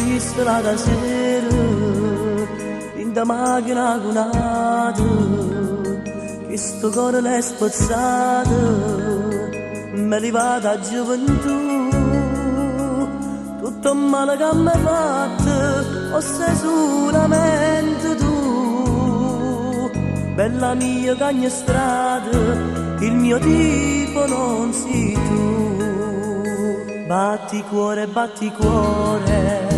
visto la sera in da macchina conata che sto cuore l'è spazzato me li va da gioventù tutto male che mi hai fatto o sei solamente tu bella mia cagna strada il mio tipo non sei tu batti cuore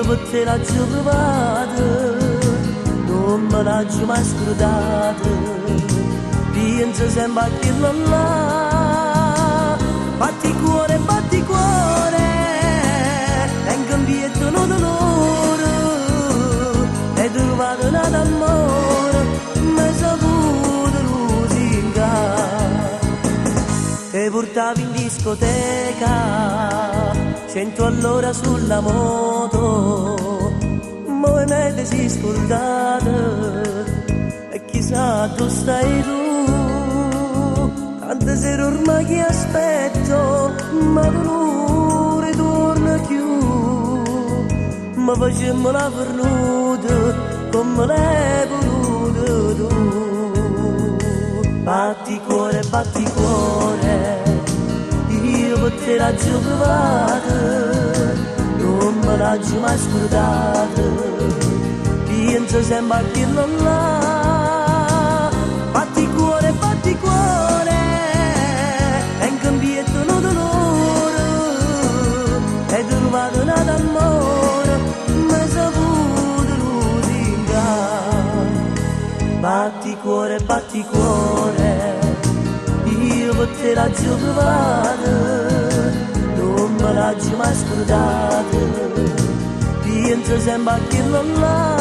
io per te l'ho provato non me l'ho mai scordato penso sempre a dirlo là batti cuore è un cambietto non dolore e trovato un amore mi saputo lusingare e portavi in discoteca 100 all'ora sulla moto movimenti si scordate e chissà dove stai tu tante sere ormai che aspetto ma tu non ritorni più ma facemmo la vernuta come l'hai voluto tu batti cuore io per te l'ho provato non me l'ho mai scordato penso sempre a dirlo là batti cuore è un cambietto non dolore e trovato un amore mi saputo lusingare batti cuore io per te l'ho provato non me l'ho mai scordato penso sempre a dirlo là